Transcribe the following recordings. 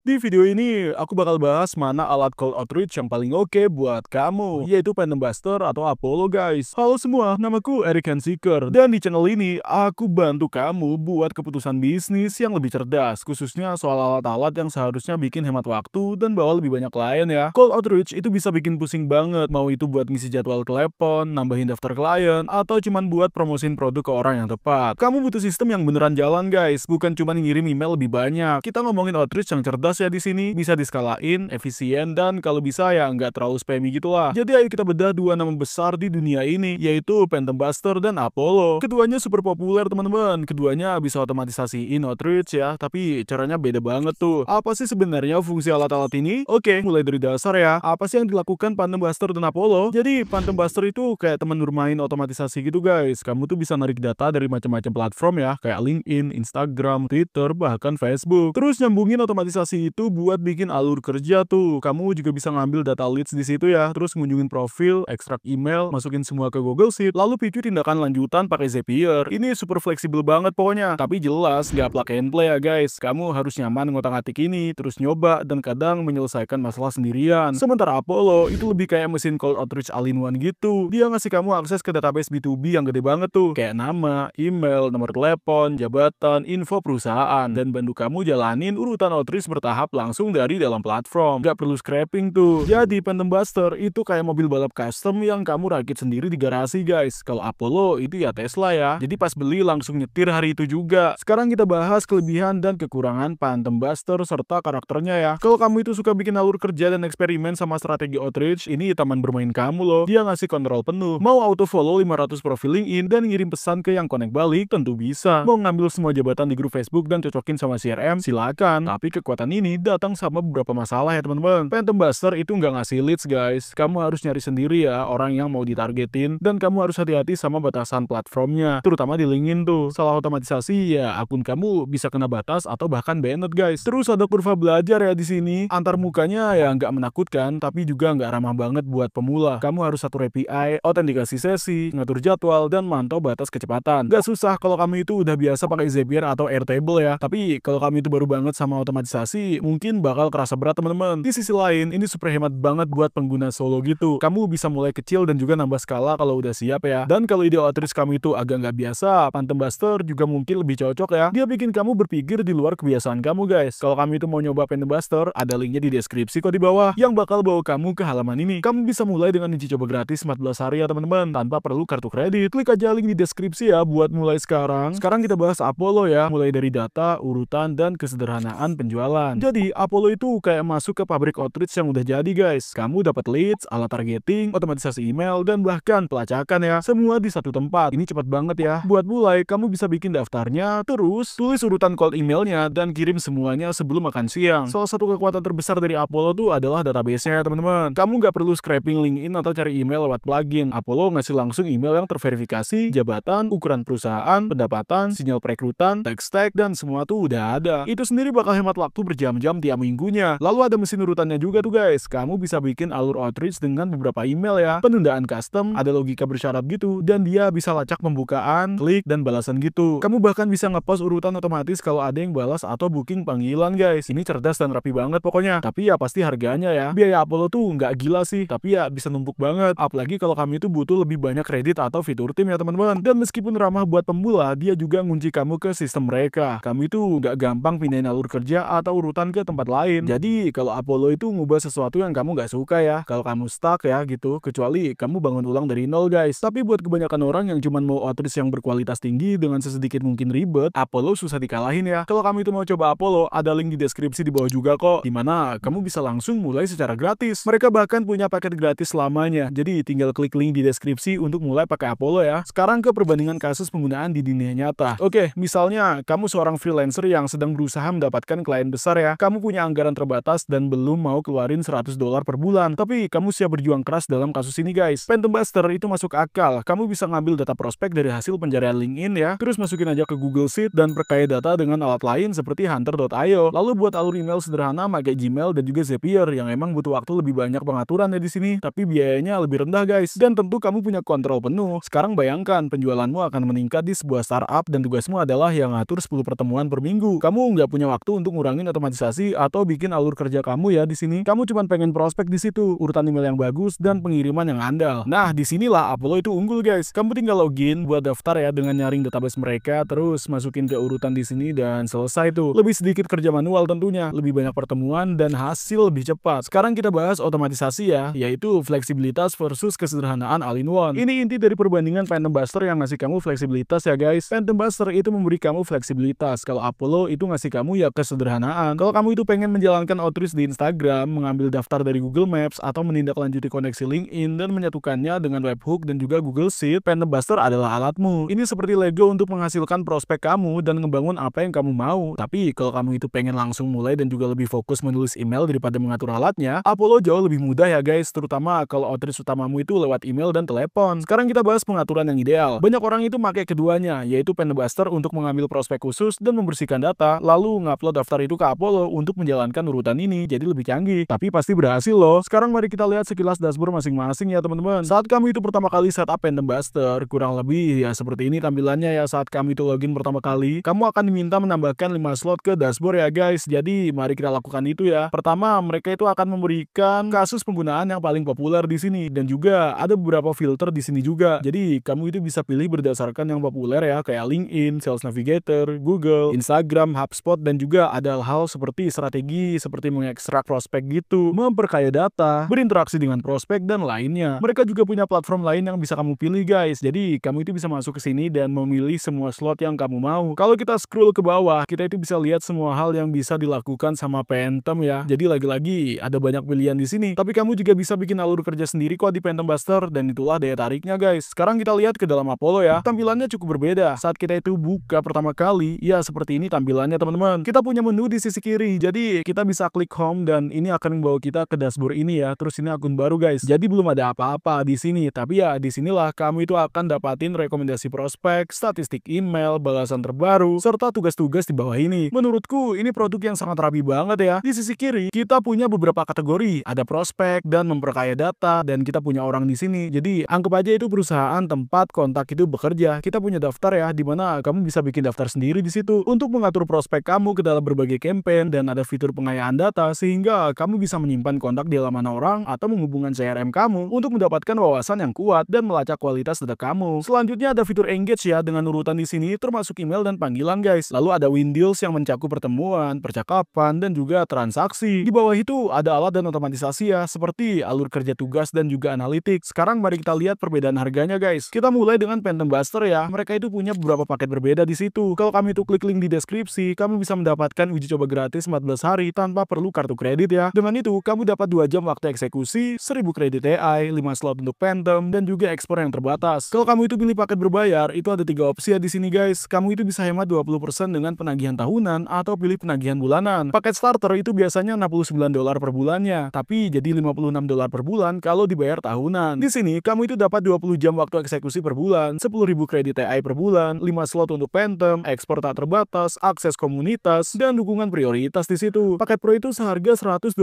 Di video ini, aku bakal bahas mana alat cold outreach yang paling oke buat kamu, yaitu Phantom Buster atau Apollo guys. Halo semua, namaku Eric Hanseeker, dan di channel ini, aku bantu kamu buat keputusan bisnis yang lebih cerdas, khususnya soal alat-alat yang seharusnya bikin hemat waktu dan bawa lebih banyak klien ya. Cold outreach itu bisa bikin pusing banget, mau itu buat ngisi jadwal telepon, nambahin daftar klien, atau cuman buat promosiin produk ke orang yang tepat. Kamu butuh sistem yang beneran jalan guys, bukan cuma ngirim email lebih banyak. Kita ngomongin outreach yang cerdas ya di sini, bisa diskalain, efisien, dan kalau bisa ya nggak terlalu spammy gitu lah. Jadi ayo kita bedah dua nama besar di dunia ini, yaitu Phantom Buster dan Apollo. Keduanya super populer teman-teman, keduanya bisa otomatisasiin outreach ya, tapi caranya beda banget tuh. Apa sih sebenarnya fungsi alat-alat ini? Oke, mulai dari dasar ya. Apa sih yang dilakukan Phantom Buster dan Apollo? Jadi Phantom Buster itu kayak teman bermain otomatisasi gitu guys. Kamu tuh bisa narik data dari macam-macam platform ya, kayak LinkedIn, Instagram, Twitter, bahkan Facebook. Terus nyambungin otomatisasi itu buat bikin alur kerja tuh. Kamu juga bisa ngambil data leads di situ ya, terus ngunjungin profil, ekstrak email, masukin semua ke Google Sheet, lalu picu tindakan lanjutan pakai Zapier. Ini super fleksibel banget pokoknya. Tapi jelas nggak plug and play ya guys. Kamu harus nyaman ngotak-atik ini, terus nyoba dan kadang menyelesaikan masalah sendirian. Sementara Apollo itu lebih kayak mesin cold outreach all-in-one gitu. Dia ngasih kamu akses ke database B2B yang gede banget tuh, kayak nama, email, nomor telepon, jabatan, info perusahaan, dan bantu kamu jalanin urutan outreach bertahap langsung dari dalam platform. Gak perlu scraping tuh. Jadi Phantom Buster itu kayak mobil balap custom yang kamu rakit sendiri di garasi guys. Kalau Apollo itu ya Tesla ya. Jadi pas beli langsung nyetir hari itu juga. Sekarang kita bahas kelebihan dan kekurangan Phantom Buster serta karakternya ya. Kalau kamu itu suka bikin alur kerja dan eksperimen sama strategi outreach, ini taman bermain kamu loh. Dia ngasih kontrol penuh. Mau auto follow 500 profil LinkedIn dan ngirim pesan ke yang connect balik, tentu bisa. Mau ngambil semua jabatan di grup Facebook dan cocokin sama CRM, silakan. Tapi kekuatan ini datang sama beberapa masalah ya teman-teman. Phantom Buster itu nggak ngasih leads guys. Kamu harus nyari sendiri ya orang yang mau ditargetin, dan kamu harus hati-hati sama batasan platformnya, terutama di LinkedIn tuh. Salah otomatisasi ya akun kamu bisa kena batas atau bahkan banned guys. Terus ada kurva belajar ya di sini. Antar mukanya ya nggak menakutkan, tapi juga nggak ramah banget buat pemula. Kamu harus atur API, autentikasi sesi, ngatur jadwal, dan mantau batas kecepatan. Gak susah kalau kamu itu udah biasa pakai Zapier atau Airtable ya. Tapi kalau kamu itu baru banget sama otomatisasi, mungkin bakal kerasa berat teman-teman. Di sisi lain, ini super hemat banget buat pengguna solo gitu. Kamu bisa mulai kecil dan juga nambah skala kalau udah siap ya. Dan kalau ide outreach kamu itu agak nggak biasa, Phantom Buster juga mungkin lebih cocok ya. Dia bikin kamu berpikir di luar kebiasaan kamu guys. Kalau kamu itu mau nyoba Phantom Buster, ada linknya di deskripsi kok di bawah yang bakal bawa kamu ke halaman ini. Kamu bisa mulai dengan uji coba gratis 14 hari ya teman-teman, tanpa perlu kartu kredit. Klik aja link di deskripsi ya buat mulai sekarang. Sekarang kita bahas Apollo ya, mulai dari data, urutan, dan kesederhanaan penjualan. Jadi Apollo itu kayak masuk ke pabrik outreach yang udah jadi guys. Kamu dapat leads, alat targeting, otomatisasi email, dan bahkan pelacakan ya. Semua di satu tempat. Ini cepat banget ya. Buat mulai, kamu bisa bikin daftarnya, terus tulis urutan cold emailnya, dan kirim semuanya sebelum makan siang. Salah satu kekuatan terbesar dari Apollo tuh adalah database-nya ya teman-teman. Kamu nggak perlu scraping LinkedIn atau cari email lewat plugin. Apollo ngasih langsung email yang terverifikasi, jabatan, ukuran perusahaan, pendapatan, sinyal perekrutan, text tag, dan semua tuh udah ada. Itu sendiri bakal hemat waktu berjam-jam tiap minggunya. Lalu ada mesin urutannya juga tuh guys. Kamu bisa bikin alur outreach dengan beberapa email ya. Penundaan custom, ada logika bersyarat gitu, dan dia bisa lacak pembukaan, klik, dan balasan gitu. Kamu bahkan bisa ngepost urutan otomatis kalau ada yang balas atau booking panggilan guys. Ini cerdas dan rapi banget pokoknya. Tapi ya pasti harganya ya. Biaya Apollo tuh nggak gila sih, tapi ya bisa numpuk banget. Apalagi kalau kamu itu butuh lebih banyak kredit atau fitur tim ya teman-teman. Dan meskipun ramah buat pemula, dia juga ngunci kamu ke sistem mereka. Kamu itu nggak gampang pindahin alur kerja atau urutan ke tempat lain. Jadi kalau Apollo itu ngubah sesuatu yang kamu nggak suka ya, kalau kamu stuck ya gitu, kecuali kamu bangun ulang dari nol guys. Tapi buat kebanyakan orang yang cuma mau outreach yang berkualitas tinggi dengan sesedikit mungkin ribet, Apollo susah dikalahin ya. Kalau kamu itu mau coba Apollo, ada link di deskripsi di bawah juga kok, dimana kamu bisa langsung mulai secara gratis. Mereka bahkan punya paket gratis selamanya, jadi tinggal klik link di deskripsi untuk mulai pakai Apollo ya. Sekarang ke perbandingan kasus penggunaan di dunia nyata. Oke, misalnya kamu seorang freelancer yang sedang berusaha mendapatkan klien besar ya. Kamu punya anggaran terbatas dan belum mau keluarin $100 per bulan, tapi kamu siap berjuang keras dalam kasus ini guys. Phantom Buster itu masuk akal. Kamu bisa ngambil data prospek dari hasil pencarian LinkedIn ya, terus masukin aja ke Google Sheet dan perkaya data dengan alat lain seperti Hunter.io. Lalu buat alur email sederhana pakai Gmail dan juga Zapier yang emang butuh waktu lebih banyak pengaturan ya di sini, tapi biayanya lebih rendah guys. Dan tentu kamu punya kontrol penuh. Sekarang bayangkan penjualanmu akan meningkat di sebuah startup dan tugasmu adalah yang ngatur 10 pertemuan per minggu. Kamu nggak punya waktu untuk ngurangin otomatisasi otomatisasi atau bikin alur kerja kamu ya di sini. Kamu cuma pengen prospek di situ, urutan email yang bagus dan pengiriman yang andal. Nah, disinilah Apollo itu unggul guys. Kamu tinggal login buat daftar ya dengan nyaring database mereka, terus masukin ke urutan di sini dan selesai tuh. Lebih sedikit kerja manual tentunya, lebih banyak pertemuan dan hasil lebih cepat. Sekarang kita bahas otomatisasi ya, yaitu fleksibilitas versus kesederhanaan all-in-one. Ini inti dari perbandingan Phantom Buster yang ngasih kamu fleksibilitas ya guys. Phantom Buster itu memberi kamu fleksibilitas, kalau Apollo itu ngasih kamu ya kesederhanaan. Kalau kamu itu pengen menjalankan outreach di Instagram, mengambil daftar dari Google Maps, atau menindaklanjuti koneksi LinkedIn dan menyatukannya dengan webhook dan juga Google Sheet, Phantom Buster adalah alatmu. Ini seperti Lego untuk menghasilkan prospek kamu dan ngebangun apa yang kamu mau. Tapi kalau kamu itu pengen langsung mulai dan juga lebih fokus menulis email daripada mengatur alatnya, Apollo jauh lebih mudah ya guys, terutama kalau outreach utamamu itu lewat email dan telepon. Sekarang kita bahas pengaturan yang ideal. Banyak orang itu pakai keduanya, yaitu Phantom Buster untuk mengambil prospek khusus dan membersihkan data, lalu ngupload daftar itu ke Apollo untuk menjalankan urutan ini jadi lebih canggih. Tapi pasti berhasil loh. Sekarang mari kita lihat sekilas dashboard masing-masing ya teman-teman. Saat kamu itu pertama kali setup Phantom Buster, kurang lebih ya seperti ini tampilannya ya saat kamu itu login pertama kali. Kamu akan diminta menambahkan 5 slot ke dashboard ya guys. Jadi mari kita lakukan itu ya. Pertama, mereka itu akan memberikan kasus penggunaan yang paling populer di sini dan juga ada beberapa filter di sini juga. Jadi kamu itu bisa pilih berdasarkan yang populer ya, kayak LinkedIn, Sales Navigator, Google, Instagram, HubSpot, dan juga ada hal seperti strategi seperti mengekstrak prospek gitu, memperkaya data, berinteraksi dengan prospek dan lainnya. Mereka juga punya platform lain yang bisa kamu pilih guys. Jadi kamu itu bisa masuk ke sini dan memilih semua slot yang kamu mau. Kalau kita scroll ke bawah, kita itu bisa lihat semua hal yang bisa dilakukan sama Phantom ya. Jadi lagi-lagi ada banyak pilihan di sini. Tapi kamu juga bisa bikin alur kerja sendiri kok di Phantom Buster dan itulah daya tariknya guys. Sekarang kita lihat ke dalam Apollo ya. Tampilannya cukup berbeda. Saat kita itu buka pertama kali, ya seperti ini tampilannya teman-teman. Kita punya menu di sisi kiri. Jadi kita bisa klik home dan ini akan membawa kita ke dashboard ini ya. Terus ini akun baru guys. Jadi belum ada apa-apa di sini. Tapi ya di sinilah kamu itu akan dapatin rekomendasi prospek, statistik email, balasan terbaru, serta tugas-tugas di bawah ini. Menurutku ini produk yang sangat rapi banget ya. Di sisi kiri kita punya beberapa kategori. Ada prospek dan memperkaya data dan kita punya orang di sini. Jadi anggap aja itu perusahaan tempat kontak itu bekerja. Kita punya daftar ya, di mana kamu bisa bikin daftar sendiri di situ untuk mengatur prospek kamu ke dalam berbagai campaign dan ada fitur pengayaan data sehingga kamu bisa menyimpan kontak di halaman orang atau menghubungkan CRM kamu untuk mendapatkan wawasan yang kuat dan melacak kualitas data kamu. Selanjutnya ada fitur engage ya dengan urutan di sini termasuk email dan panggilan guys. Lalu ada win deals yang mencakup pertemuan, percakapan dan juga transaksi. Di bawah itu ada alat dan otomatisasi ya seperti alur kerja tugas dan juga analytics. Sekarang mari kita lihat perbedaan harganya guys. Kita mulai dengan Phantom Buster ya. Mereka itu punya beberapa paket berbeda di situ. Kalau kamu itu klik link di deskripsi, kamu bisa mendapatkan uji coba gratis 14 hari tanpa perlu kartu kredit ya. Dengan itu, kamu dapat 2 jam waktu eksekusi, 1000 kredit AI, 5 slot untuk Phantom, dan juga ekspor yang terbatas. Kalau kamu itu pilih paket berbayar, itu ada 3 opsi ya di sini guys. Kamu itu bisa hemat 20% dengan penagihan tahunan atau pilih penagihan bulanan. Paket starter itu biasanya $69 per bulannya, tapi jadi $56 per bulan kalau dibayar tahunan. Di sini, kamu itu dapat 20 jam waktu eksekusi per bulan, 10.000 kredit AI per bulan, 5 slot untuk Phantom, ekspor tak terbatas, akses komunitas, dan dukungan prioritas di situ. Paket Pro itu seharga $128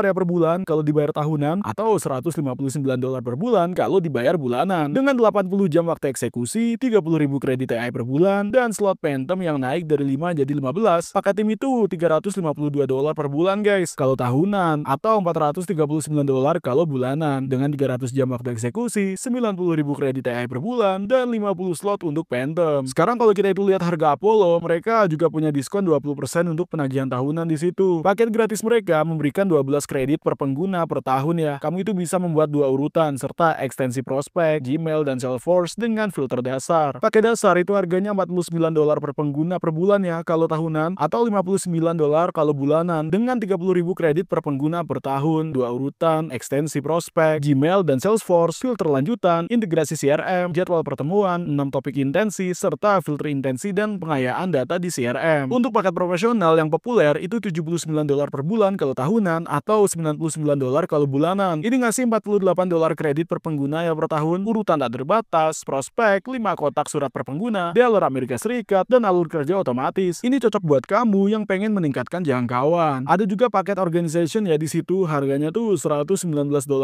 ya per bulan kalau dibayar tahunan, atau $159 per bulan kalau dibayar bulanan. Dengan 80 jam waktu eksekusi, 30.000 kredit AI per bulan, dan slot Phantom yang naik dari 5 jadi 15. Paket tim itu $352 per bulan guys kalau tahunan, atau $439 kalau bulanan. Dengan 300 jam waktu eksekusi, 90.000 kredit AI per bulan, dan 50 slot untuk Phantom. Sekarang kalau kita itu lihat harga Apollo, mereka juga punya diskon 20% untuk penagihan tahunan di situ. Paket gratis mereka memberikan 12 kredit per pengguna per tahun ya. Kamu itu bisa membuat 2 urutan serta ekstensi prospek, Gmail, dan Salesforce dengan filter dasar. Paket dasar itu harganya $49 per pengguna per bulan ya kalau tahunan, atau $59 kalau bulanan dengan 30.000 kredit per pengguna per tahun, 2 urutan, ekstensi prospek, Gmail, dan Salesforce, filter lanjutan, integrasi CRM, jadwal pertemuan, 6 topik intensi, serta filter intensi dan pengayaan data di CRM. Untuk paket profesional yang populer itu $79 per bulan kalau tahunan, atau $99 kalau bulanan. Ini ngasih $48 kredit per pengguna ya per tahun, urutan tak terbatas, prospek, 5 kotak surat per pengguna, dolar Amerika Serikat, dan alur kerja otomatis. Ini cocok buat kamu yang pengen meningkatkan jangkauan. Ada juga paket organization ya di situ, harganya tuh $119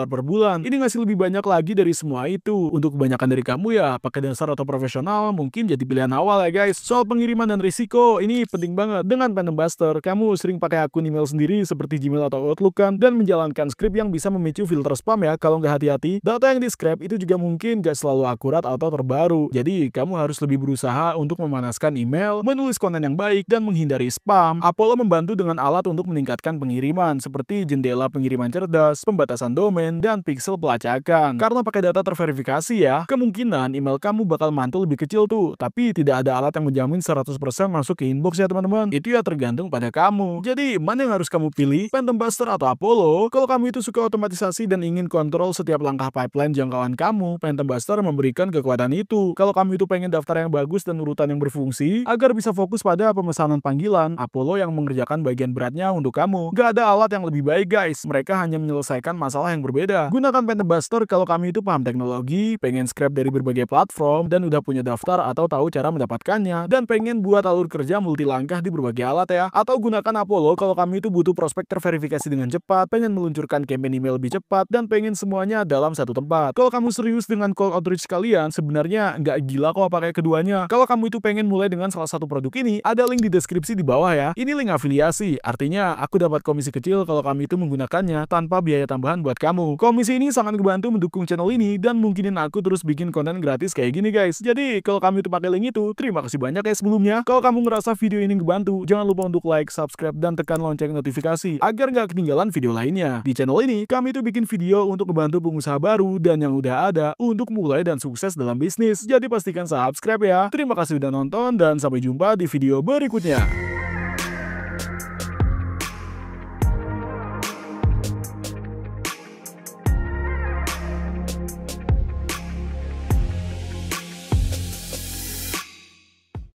per bulan. Ini ngasih lebih banyak lagi dari semua itu. Untuk kebanyakan dari kamu ya, pakai dasar atau profesional mungkin jadi pilihan awal ya guys. Soal pengiriman dan risiko, ini penting banget. Dengan Phantom Buster, kamu sering pakai akun email sendiri seperti Gmail atau Outlook kan, dan menjalankan script yang bisa memicu filter spam ya kalau nggak hati-hati. Data yang di-scrap itu juga mungkin nggak selalu akurat atau terbaru. Jadi, kamu harus lebih berusaha untuk memanaskan email, menulis konten yang baik, dan menghindari spam. Apollo membantu dengan alat untuk meningkatkan pengiriman, seperti jendela pengiriman cerdas, pembatasan domain, dan pixel pelacakan. Karena pakai data terverifikasi ya, kemungkinan email kamu bakal mantul lebih kecil tuh, tapi tidak ada alat yang menjamin 100% masuk ke inbox ya teman-teman. Itu ya tergantung pada kamu. Jadi, mana yang harus kamu pilih? Phantom Buster atau Apollo? Kalau kamu itu suka otomatisasi dan ingin kontrol setiap langkah pipeline jangkauan kamu, Phantom Buster memberikan kekuatan itu. Kalau kamu itu pengen daftar yang bagus dan urutan yang berfungsi, agar bisa fokus pada pemesanan panggilan, Apollo yang mengerjakan bagian beratnya untuk kamu. Gak ada alat yang lebih baik guys, mereka hanya menyelesaikan masalah yang berbeda. Gunakan Phantom Buster kalau kamu itu paham teknologi, pengen scrap dari berbagai platform, dan udah punya daftar atau tahu cara mendapatkannya, dan pengen buat alur kerja multi langkah di berbagai alat ya. Atau gunakan Apollo kalau kamu itu butuh prospek terverifikasi dengan cepat, pengen meluncurkan campaign email lebih cepat, dan pengen semuanya dalam satu tempat. Kalau kamu serius dengan cold outreach kalian, sebenarnya nggak gila kok pakai keduanya. Kalau kamu itu pengen mulai dengan salah satu produk ini, ada link di deskripsi di bawah ya. Ini link afiliasi, artinya aku dapat komisi kecil kalau kamu itu menggunakannya tanpa biaya tambahan buat kamu. Komisi ini sangat ngebantu mendukung channel ini dan mungkinin aku terus bikin konten gratis kayak gini guys. Jadi kalau kamu itu pakai link itu, terima kasih banyak ya sebelumnya. Kalau kamu ngerasa video ini ngebantu, jangan lupa untuk like, subscribe, dan tekan lonceng notifikasi agar nggak ketinggalan video lainnya. Di channel ini, kami itu bikin video untuk membantu pengusaha baru dan yang udah ada untuk mulai dan sukses dalam bisnis. Jadi pastikan subscribe ya. Terima kasih udah nonton dan sampai jumpa di video berikutnya.